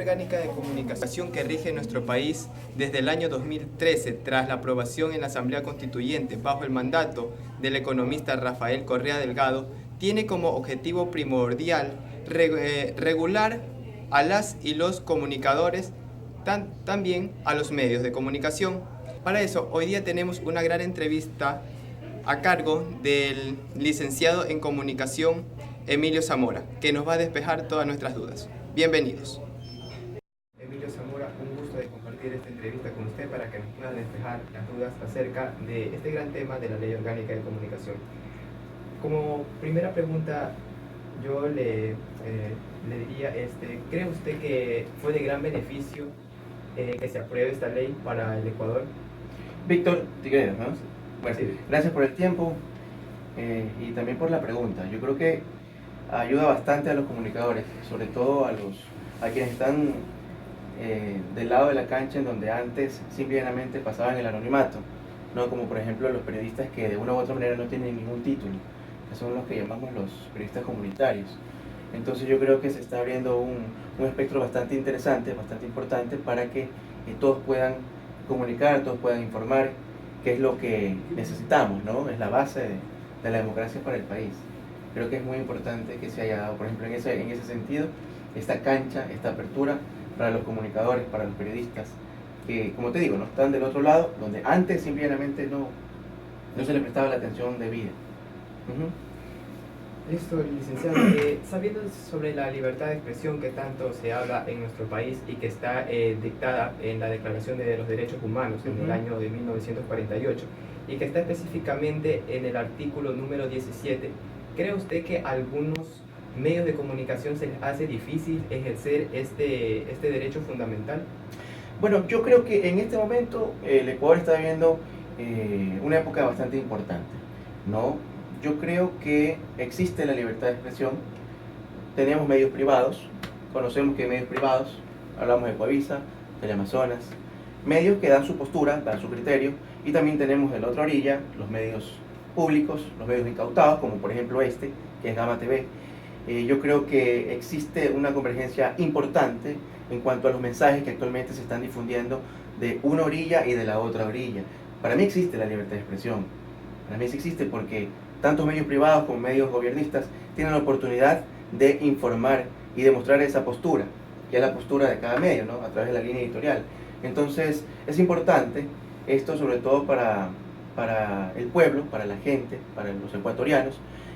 Orgánica de Comunicación que rige nuestro país desde el año 2013, tras la aprobación en la Asamblea Constituyente bajo el mandato del economista Rafael Correa Delgado, tiene como objetivo primordial regular a las y los comunicadores, también a los medios de comunicación. Para eso, hoy día tenemos una gran entrevista a cargo del licenciado en Comunicación Emilio Zamora, que nos va a despejar todas nuestras dudas. Bienvenidos. Emilio Zamora, un gusto de compartir esta entrevista con usted para que nos pueda despejar las dudas acerca de este gran tema de la Ley Orgánica de Comunicación. Como primera pregunta, yo le diría, ¿cree usted que fue de gran beneficio que se apruebe esta ley para el Ecuador? Víctor Tigre, ¿no? Bueno, Sí. Gracias por el tiempo y también por la pregunta. Yo creo que ayuda bastante a los comunicadores, sobre todo a quienes están del lado de la cancha en donde antes simplemente pasaban el anonimato, ¿no? Como por ejemplo los periodistas que de una u otra manera no tienen ningún título, que son los que llamamos los periodistas comunitarios. Entonces yo creo que se está abriendo un espectro bastante interesante, bastante importante para que todos puedan comunicar, todos puedan informar, que es lo que necesitamos, ¿no? Es la base de la democracia para el país. Creo que es muy importante que se haya dado, por ejemplo, en ese sentido, esta cancha, esta apertura para los comunicadores, para los periodistas, que, como te digo, no están del otro lado, donde antes simplemente no se les prestaba la atención debida. Listo, licenciado. Sabiendo sobre la libertad de expresión que tanto se habla en nuestro país y que está dictada en la Declaración de los Derechos Humanos en el año de 1948 y que está específicamente en el artículo número 17, ¿cree usted que a algunos medios de comunicación se les hace difícil ejercer este derecho fundamental? Bueno, yo creo que en este momento el Ecuador está viviendo una época bastante importante, ¿no? Yo creo que existe la libertad de expresión, tenemos medios privados, conocemos que hay medios privados, hablamos de Coavisa, Teleamazonas, medios que dan su postura, dan su criterio, y también tenemos de la otra orilla los medios públicos, los medios incautados, como por ejemplo que es Gama TV. Yo creo que existe una convergencia importante en cuanto a los mensajes que actualmente se están difundiendo de una orilla y de la otra orilla. Para mí existe la libertad de expresión, para mí sí existe porque tanto medios privados como medios gobiernistas tienen la oportunidad de informar y de mostrar esa postura, que es la postura de cada medio, ¿no? A través de la línea editorial. Entonces es importante esto, sobre todo para el pueblo, para la gente, para los ecuatorianos,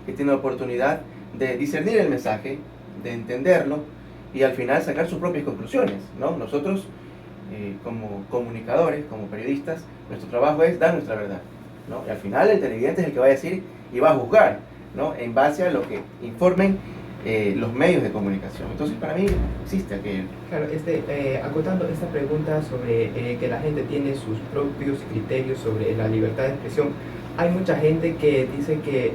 que tienen la oportunidad de discernir el mensaje, de entenderlo y al final sacar sus propias conclusiones, ¿no? Nosotros, como comunicadores, como periodistas, nuestro trabajo es dar nuestra verdad, ¿no? Y al final el televidente es el que va a decir y va a juzgar, ¿no? En base a lo que informen los medios de comunicación. Entonces para mí existe aquello. Claro, acotando esta pregunta sobre que la gente tiene sus propios criterios sobre la libertad de expresión, hay mucha gente que dice que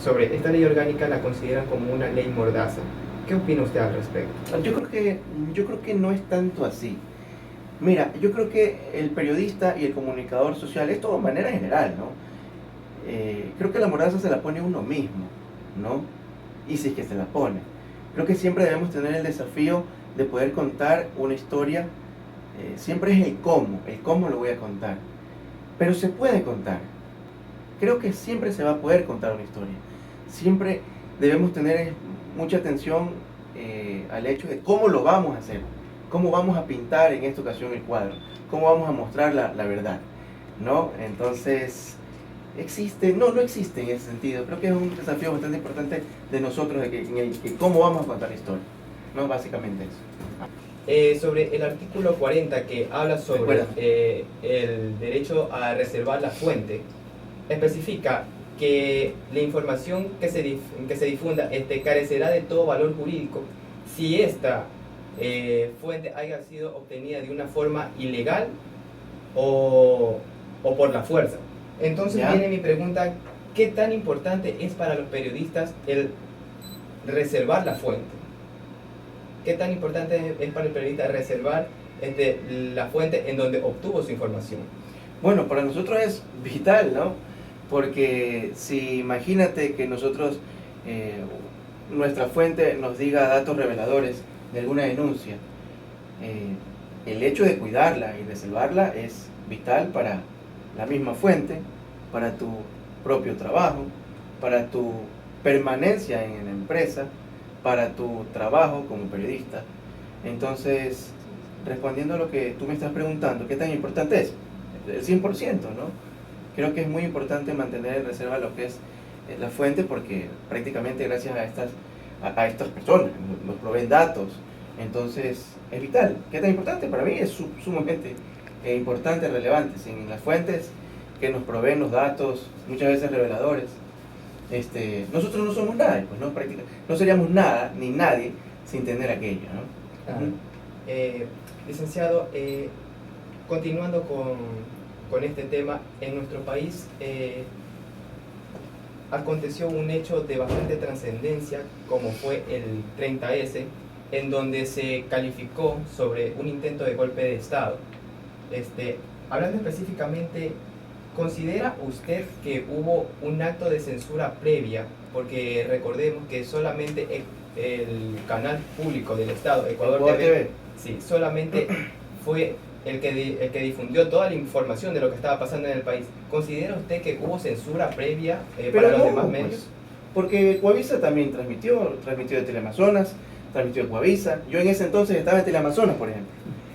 sobre esta ley orgánica la consideran como una ley mordaza. ¿Qué opina usted al respecto? Yo creo que no es tanto así. Mira, yo creo que el periodista y el comunicador social, esto de manera general, ¿no? Creo que la mordaza se la pone uno mismo, ¿no? Y si es que se la pone. Creo que siempre debemos tener el desafío de poder contar una historia. Siempre es el cómo lo voy a contar. Pero se puede contar. Creo que siempre se va a poder contar una historia. Siempre debemos tener mucha atención al hecho de cómo lo vamos a hacer. Cómo vamos a pintar en esta ocasión el cuadro. Cómo vamos a mostrar la verdad, ¿no? Entonces, no existe en ese sentido. Creo que es un desafío bastante importante de nosotros, de cómo vamos a contar la historia, ¿no? Básicamente eso. Sobre el artículo 40 que habla sobre el derecho a reservar la fuente, especifica que la información que se difunda carecerá de todo valor jurídico si esta fuente haya sido obtenida de una forma ilegal o por la fuerza. Entonces viene mi pregunta, ¿qué tan importante es para los periodistas el reservar la fuente? ¿Qué tan importante es para el periodista reservar la fuente en donde obtuvo su información? Bueno, para nosotros es vital, ¿no? Porque si imagínate que nosotros, nuestra fuente nos diga datos reveladores de alguna denuncia, el hecho de cuidarla y reservarla es vital para la misma fuente, para tu propio trabajo, para tu permanencia en la empresa, para tu trabajo como periodista. Entonces, respondiendo a lo que tú me estás preguntando, ¿qué tan importante es? El 100%, ¿no? Creo que es muy importante mantener en reserva lo que es la fuente, porque prácticamente gracias a estas personas nos proveen datos. Entonces, es vital. ¿Qué tan importante? Para mí es sumamente importante, relevante. Sin las fuentes que nos proveen los datos, muchas veces reveladores, nosotros no somos nada, pues, ¿no? No seríamos nada ni nadie sin tener aquello, ¿no? Claro. Licenciado, continuando con este tema, en nuestro país aconteció un hecho de bastante trascendencia, como fue el 30S, en donde se calificó sobre un intento de golpe de Estado. Hablando específicamente, ¿considera usted que hubo un acto de censura previa? Porque recordemos que solamente el canal público del Estado, Ecuador TV, sí, solamente fue el que difundió toda la información de lo que estaba pasando en el país. ¿Considera usted que hubo censura previa para los demás medios? Pues, porque Coavisa también transmitió de Teleamazonas, transmitió de Coavisa. Yo en ese entonces estaba en Teleamazonas, por ejemplo,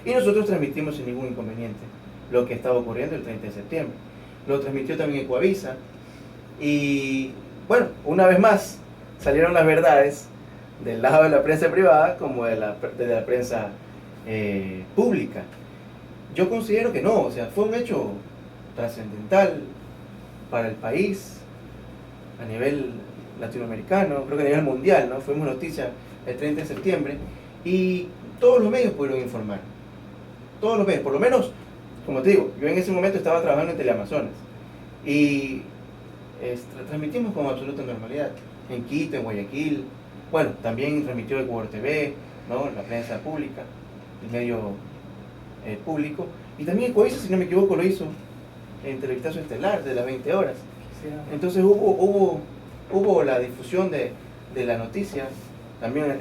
y nosotros transmitimos sin ningún inconveniente lo que estaba ocurriendo el 30 de septiembre. Lo transmitió también en Coavisa. Y bueno, una vez más salieron las verdades del lado de la prensa privada como de la prensa pública. Yo considero que no, o sea, fue un hecho trascendental para el país a nivel latinoamericano, creo que a nivel mundial, ¿no? Fuimos noticia el 30 de septiembre y todos los medios pudieron informar. Todos los medios, por lo menos, como te digo, yo en ese momento estaba trabajando en Teleamazonas y transmitimos con absoluta normalidad en Quito, en Guayaquil. Bueno, también transmitió Ecuador TV, ¿no? La prensa pública, el medio público, y también Coavisa, si no me equivoco, lo hizo en Televistazo Estelar de las 20 horas. Entonces hubo la difusión de la noticia, también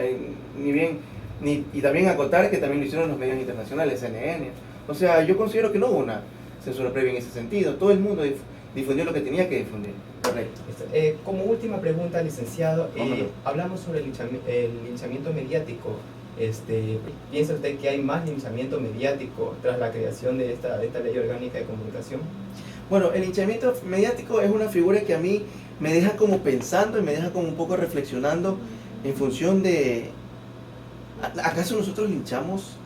y también acotar que también lo hicieron los medios internacionales, CNN. O sea, yo considero que no hubo una censura previa en ese sentido, todo el mundo difundió lo que tenía que difundir. Correcto. Como última pregunta, licenciado, hablamos sobre el linchamiento mediático. ¿Piensa usted que hay más linchamiento mediático tras la creación de esta ley orgánica de comunicación? Bueno, el linchamiento mediático es una figura que a mí me deja como pensando y me deja como un poco reflexionando en función de, ¿acaso nosotros linchamos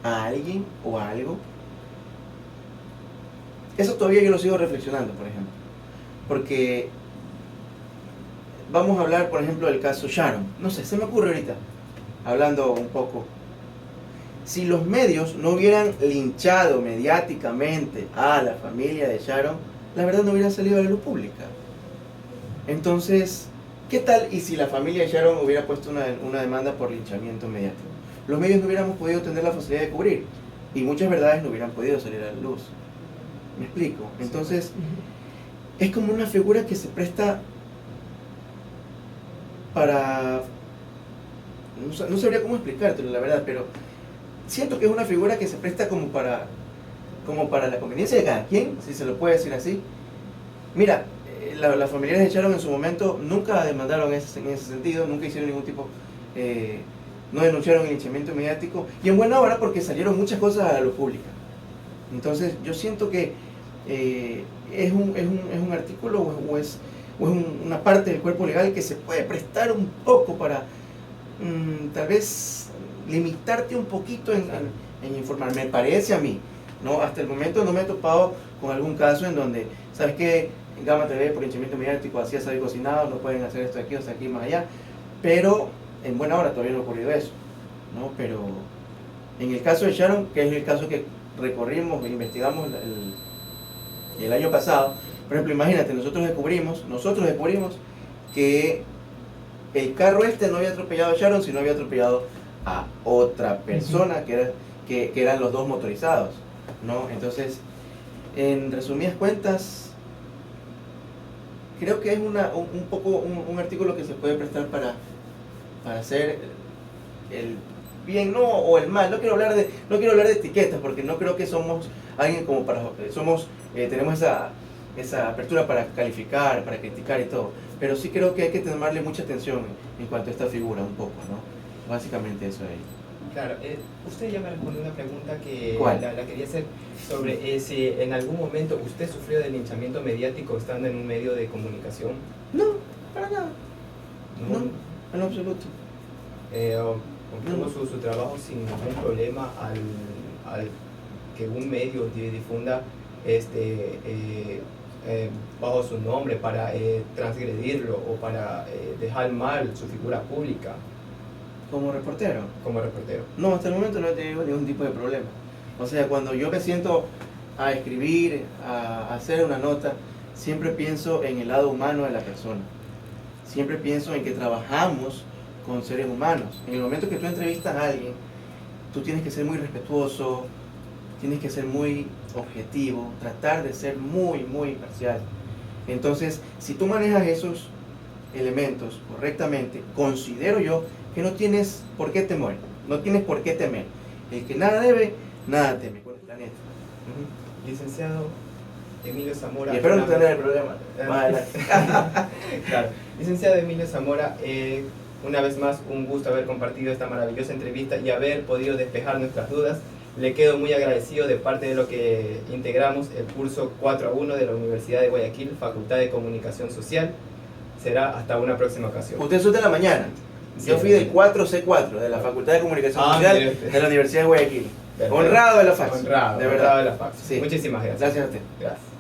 a alguien o a algo? Eso todavía yo lo sigo reflexionando, por ejemplo, porque vamos a hablar, por ejemplo, del caso Sharon. No sé, se me ocurre ahorita, hablando un poco, si los medios no hubieran linchado mediáticamente a la familia de Sharon, la verdad no hubiera salido a la luz pública. Entonces, ¿qué tal y si la familia de Sharon hubiera puesto una demanda por linchamiento mediático? Los medios no hubiéramos podido tener la facilidad de cubrir y muchas verdades no hubieran podido salir a la luz. ¿Me explico? Entonces, es como una figura que se presta para... No sabría cómo explicártelo, la verdad, pero siento que es una figura que se presta como para la conveniencia de cada quien, si se lo puede decir así. Mira, las familiares de Sharon en su momento nunca demandaron en ese sentido, nunca hicieron ningún tipo, no denunciaron el linchamiento mediático, y en buena hora porque salieron muchas cosas a la luz pública. Entonces yo siento que es un artículo o es una parte del cuerpo legal que se puede prestar un poco para tal vez limitarte un poquito en informar, me parece a mí, ¿no? Hasta el momento no me he topado con algún caso en donde, ¿sabes qué? En Gama TV por linchamiento mediático así es algo cocinado, no pueden hacer esto aquí o aquí más allá, pero en buena hora todavía no ha ocurrido eso, ¿no? Pero en el caso de Sharon, que es el caso que recorrimos e investigamos el año pasado, por ejemplo, imagínate, nosotros descubrimos que el carro no había atropellado a Sharon, sino había atropellado a otra persona, que eran los dos motorizados, ¿no? Entonces, en resumidas cuentas, creo que es un artículo que se puede prestar para hacer bien no o el mal. No quiero hablar de etiquetas porque no creo que somos alguien como para tenemos esa apertura para calificar, para criticar y todo. Pero sí creo que hay que tomarle mucha atención en cuanto a esta figura un poco, ¿no? Básicamente eso ahí. Claro, usted ya me respondió una pregunta que ¿Cuál? la quería hacer sobre si en algún momento usted sufrió de linchamiento mediático estando en un medio de comunicación. No, para nada. No, No, en lo absoluto. Obtuvo su trabajo sin ningún problema al que un medio difunda bajo su nombre para transgredirlo o para dejar mal su figura pública Como reportero. como reportero. No, hasta el momento no he tenido ningún tipo de problema. O sea, cuando yo me siento a escribir, a hacer una nota, siempre pienso en el lado humano de la persona. Siempre pienso en que trabajamos con seres humanos. En el momento que tú entrevistas a alguien, tú tienes que ser muy respetuoso, tienes que ser muy objetivo, tratar de ser muy, muy imparcial. Entonces, si tú manejas esos elementos correctamente, considero yo que no tienes por qué temer, no tienes por qué temer. El que nada debe, nada teme con el planeta. Licenciado Emilio Zamora. Y espero no tener el problema. Vale. Claro. Licenciado Emilio Zamora, una vez más un gusto haber compartido esta maravillosa entrevista y haber podido despejar nuestras dudas. Le quedo muy agradecido de parte de lo que integramos el curso 4A1 de la Universidad de Guayaquil, Facultad de Comunicación Social. Será hasta una próxima ocasión. Usted es de la mañana. Sí, Yo fui del 4C4, de la Facultad de Comunicación Social de la Universidad de Guayaquil. Perfecto. Honrado de la fax. Honrado, de verdad. honrado de la fax. Sí. Muchísimas gracias. Gracias a usted. Gracias.